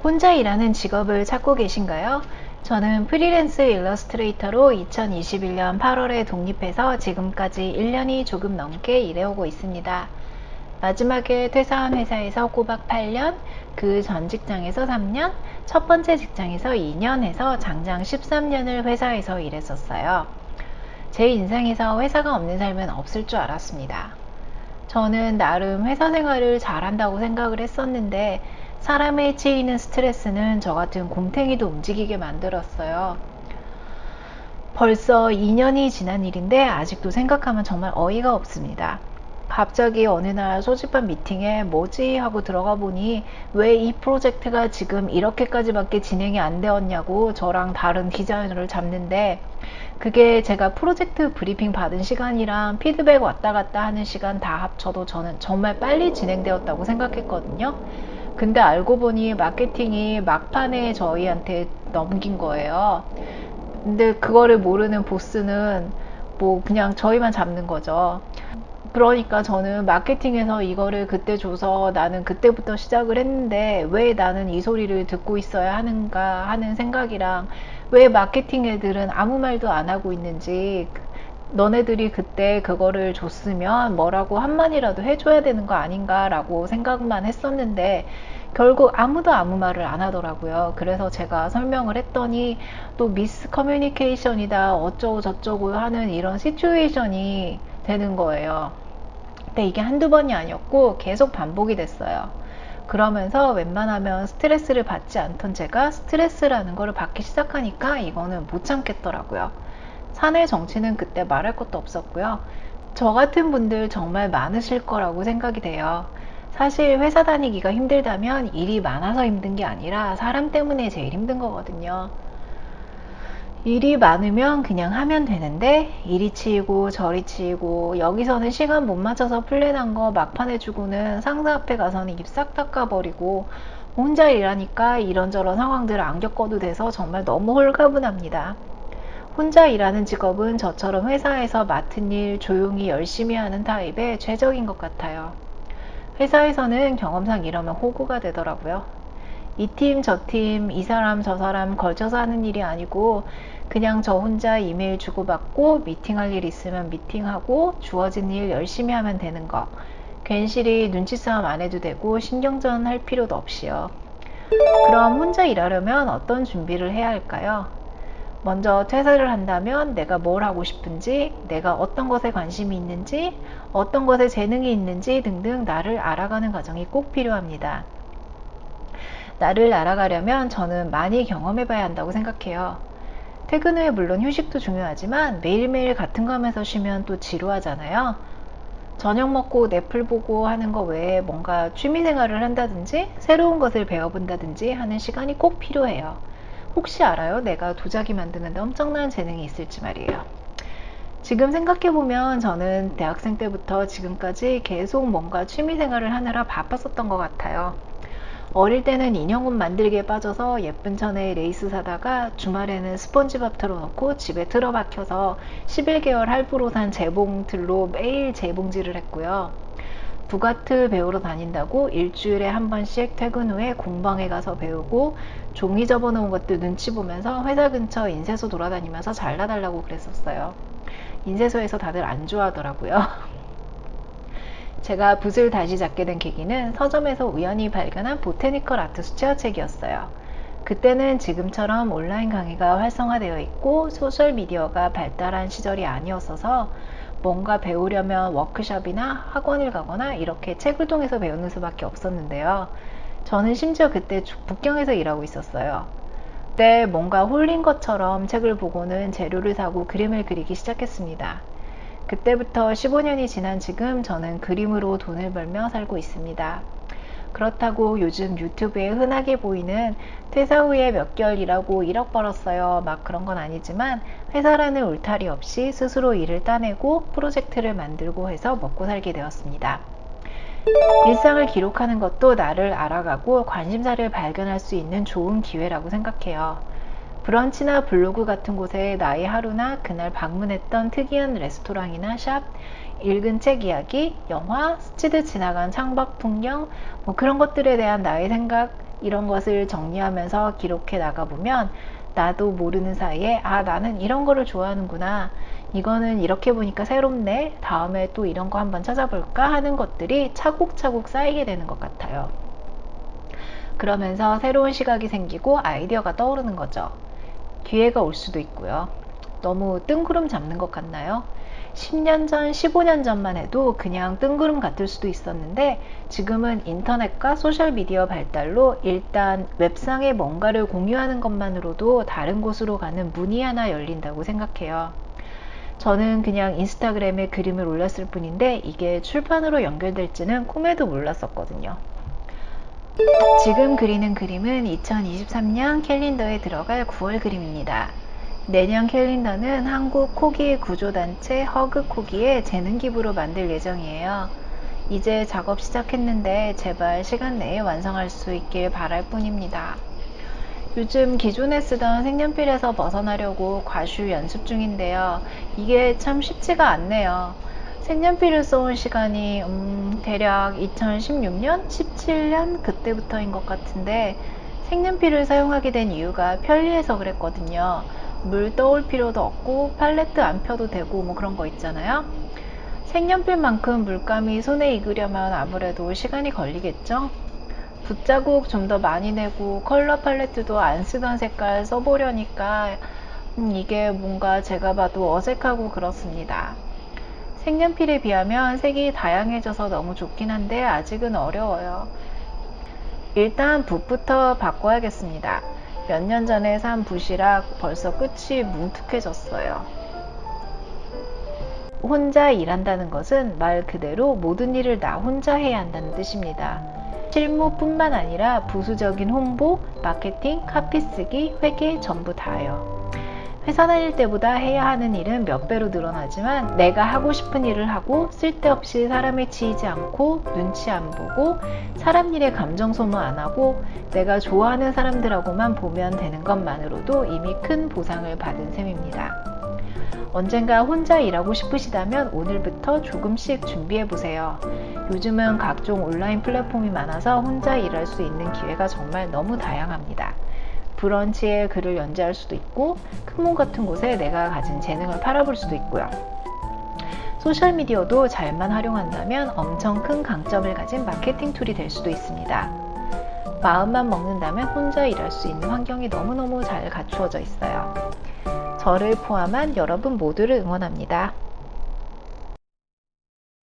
혼자 일하는 직업을 찾고 계신가요? 저는 프리랜서 일러스트레이터로 2021년 8월에 독립해서 지금까지 1년이 조금 넘게 일해오고 있습니다. 마지막에 퇴사한 회사에서 꼬박 8년, 그 전 직장에서 3년, 첫 번째 직장에서 2년 해서 장장 13년을 회사에서 일했었어요. 제 인생에서 회사가 없는 삶은 없을 줄 알았습니다. 저는 나름 회사 생활을 잘한다고 생각을 했었는데 사람에 치이는 스트레스는 저 같은 곰탱이도 움직이게 만들었어요. 벌써 2년이 지난 일인데 아직도 생각하면 정말 어이가 없습니다. 갑자기 어느 날 소집반 미팅에 뭐지 하고 들어가 보니 왜 이 프로젝트가 지금 이렇게까지밖에 진행이 안 되었냐고 저랑 다른 디자이너를 잡는데, 그게 제가 프로젝트 브리핑 받은 시간이랑 피드백 왔다 갔다 하는 시간 다 합쳐도 저는 정말 빨리 진행되었다고 생각했거든요. 근데 알고 보니 마케팅이 막판에 저희한테 넘긴 거예요. 근데 그거를 모르는 보스는 뭐 그냥 저희만 잡는 거죠. 그러니까 저는 마케팅에서 이거를 그때 줘서 나는 그때부터 시작을 했는데 왜 나는 이 소리를 듣고 있어야 하는가 하는 생각이랑, 왜 마케팅 애들은 아무 말도 안 하고 있는지, 너네들이 그때 그거를 줬으면 뭐라고 한마디라도 해줘야 되는 거 아닌가 라고 생각만 했었는데 결국 아무도 아무 말을 안 하더라고요. 그래서 제가 설명을 했더니 또 미스 커뮤니케이션이다 어쩌고 저쩌고 하는 이런 시츄에이션이 되는 거예요. 근데 이게 한두 번이 아니었고 계속 반복이 됐어요. 그러면서 웬만하면 스트레스를 받지 않던 제가 스트레스라는 거를 받기 시작하니까 이거는 못 참겠더라고요. 사내 정치는 그때 말할 것도 없었고요. 저 같은 분들 정말 많으실 거라고 생각이 돼요. 사실 회사 다니기가 힘들다면 일이 많아서 힘든 게 아니라 사람 때문에 제일 힘든 거거든요. 일이 많으면 그냥 하면 되는데 이리 치이고 저리 치이고, 여기서는 시간 못 맞춰서 플랜한 거 막판에 주고는 상사 앞에 가서는 입 싹 닦아버리고, 혼자 일하니까 이런저런 상황들을 안 겪어도 돼서 정말 너무 홀가분합니다. 혼자 일하는 직업은 저처럼 회사에서 맡은 일 조용히 열심히 하는 타입의 최적인 것 같아요. 회사에서는 경험상 이러면 호구가 되더라고요. 이 팀, 저 팀, 이 사람, 저 사람 걸쳐서 하는 일이 아니고 그냥 저 혼자 이메일 주고받고 미팅할 일 있으면 미팅하고 주어진 일 열심히 하면 되는 거. 괜시리 눈치 싸움 안 해도 되고 신경전 할 필요도 없이요. 그럼 혼자 일하려면 어떤 준비를 해야 할까요? 먼저 퇴사를 한다면 내가 뭘 하고 싶은지, 내가 어떤 것에 관심이 있는지, 어떤 것에 재능이 있는지 등등 나를 알아가는 과정이 꼭 필요합니다. 나를 알아가려면 저는 많이 경험해봐야 한다고 생각해요. 퇴근 후에 물론 휴식도 중요하지만 매일매일 같은 거 하면서 쉬면 또 지루하잖아요. 저녁 먹고 넷플 보고 하는 거 외에 뭔가 취미생활을 한다든지 새로운 것을 배워본다든지 하는 시간이 꼭 필요해요. 혹시 알아요? 내가 도자기 만드는데 엄청난 재능이 있을지 말이에요. 지금 생각해보면 저는 대학생 때부터 지금까지 계속 뭔가 취미생활을 하느라 바빴었던 것 같아요. 어릴 때는 인형옷 만들기에 빠져서 예쁜 천에 레이스 사다가 주말에는 스펀지밥 틀어놓고 집에 틀어박혀서 11개월 할부로 산 재봉틀로 매일 재봉질을 했고요. 부가트 배우러 다닌다고 일주일에 한 번씩 퇴근 후에 공방에 가서 배우고, 종이 접어놓은 것들 눈치 보면서 회사 근처 인쇄소 돌아다니면서 잘라달라고 그랬었어요. 인쇄소에서 다들 안 좋아하더라고요. 제가 붓을 다시 잡게 된 계기는 서점에서 우연히 발견한 보테니컬 아트 수채화책이었어요. 그때는 지금처럼 온라인 강의가 활성화되어 있고 소셜미디어가 발달한 시절이 아니었어서 뭔가 배우려면 워크숍이나 학원을 가거나 이렇게 책을 통해서 배우는 수밖에 없었는데요. 저는 심지어 그때 북경에서 일하고 있었어요. 그때 뭔가 홀린 것처럼 책을 보고는 재료를 사고 그림을 그리기 시작했습니다. 그때부터 15년이 지난 지금 저는 그림으로 돈을 벌며 살고 있습니다. 그렇다고 요즘 유튜브에 흔하게 보이는 퇴사 후에 몇 개월 일하고 1억 벌었어요 막 그런 건 아니지만, 회사라는 울타리 없이 스스로 일을 따내고 프로젝트를 만들고 해서 먹고 살게 되었습니다. 일상을 기록하는 것도 나를 알아가고 관심사를 발견할 수 있는 좋은 기회라고 생각해요. 브런치나 블로그 같은 곳에 나의 하루나 그날 방문했던 특이한 레스토랑이나 샵, 읽은 책 이야기, 영화, 스치듯 지나간 창밖 풍경, 뭐 그런 것들에 대한 나의 생각, 이런 것을 정리하면서 기록해 나가보면 나도 모르는 사이에 나는 이런 거를 좋아하는구나. 이거는 이렇게 보니까 새롭네. 다음에 또 이런 거 한번 찾아볼까 하는 것들이 차곡차곡 쌓이게 되는 것 같아요. 그러면서 새로운 시각이 생기고 아이디어가 떠오르는 거죠. 기회가 올 수도 있고요. 너무 뜬구름 잡는 것 같나요? 10년 전, 15년 전만 해도 그냥 뜬구름 같을 수도 있었는데 지금은 인터넷과 소셜미디어 발달로 일단 웹상에 뭔가를 공유하는 것만으로도 다른 곳으로 가는 문이 하나 열린다고 생각해요. 저는 그냥 인스타그램에 그림을 올렸을 뿐인데 이게 출판으로 연결될지는 꿈에도 몰랐었거든요. 지금 그리는 그림은 2023년 캘린더에 들어갈 9월 그림입니다. 내년 캘린더는 한국 코기 구조단체 허그코기의 재능기부로 만들 예정이에요. 이제 작업 시작했는데 제발 시간 내에 완성할 수 있길 바랄 뿐입니다. 요즘 기존에 쓰던 색연필에서 벗어나려고 과슈 연습 중인데요. 이게 참 쉽지가 않네요. 색연필을 써온 시간이 대략 2016년, 17년 그때부터인 것 같은데 색연필을 사용하게 된 이유가 편리해서 그랬거든요. 물 떠올 필요도 없고 팔레트 안 펴도 되고 뭐 그런 거 있잖아요. 색연필만큼 물감이 손에 익으려면 아무래도 시간이 걸리겠죠. 붓자국 좀 더 많이 내고 컬러 팔레트도 안 쓰던 색깔 써보려니까 이게 뭔가 제가 봐도 어색하고 그렇습니다. 색연필에 비하면 색이 다양해져서 너무 좋긴 한데 아직은 어려워요. 일단 붓부터 바꿔야겠습니다. 몇 년 전에 산 붓이라 벌써 끝이 뭉툭해졌어요. 혼자 일한다는 것은 말 그대로 모든 일을 나 혼자 해야 한다는 뜻입니다. 실무뿐만 아니라 부수적인 홍보, 마케팅, 카피 쓰기, 회계 전부 다요. 회사 다닐 때보다 해야 하는 일은 몇 배로 늘어나지만 내가 하고 싶은 일을 하고 쓸데없이 사람에 치이지 않고 눈치 안 보고 사람 일에 감정 소모 안 하고 내가 좋아하는 사람들하고만 보면 되는 것만으로도 이미 큰 보상을 받은 셈입니다. 언젠가 혼자 일하고 싶으시다면 오늘부터 조금씩 준비해보세요. 요즘은 각종 온라인 플랫폼이 많아서 혼자 일할 수 있는 기회가 정말 너무 다양합니다. 브런치에 글을 연재할 수도 있고 큰 몸 같은 곳에 내가 가진 재능을 팔아볼 수도 있고요. 소셜미디어도 잘만 활용한다면 엄청 큰 강점을 가진 마케팅 툴이 될 수도 있습니다. 마음만 먹는다면 혼자 일할 수 있는 환경이 너무너무 잘 갖추어져 있어요. 저를 포함한 여러분 모두를 응원합니다.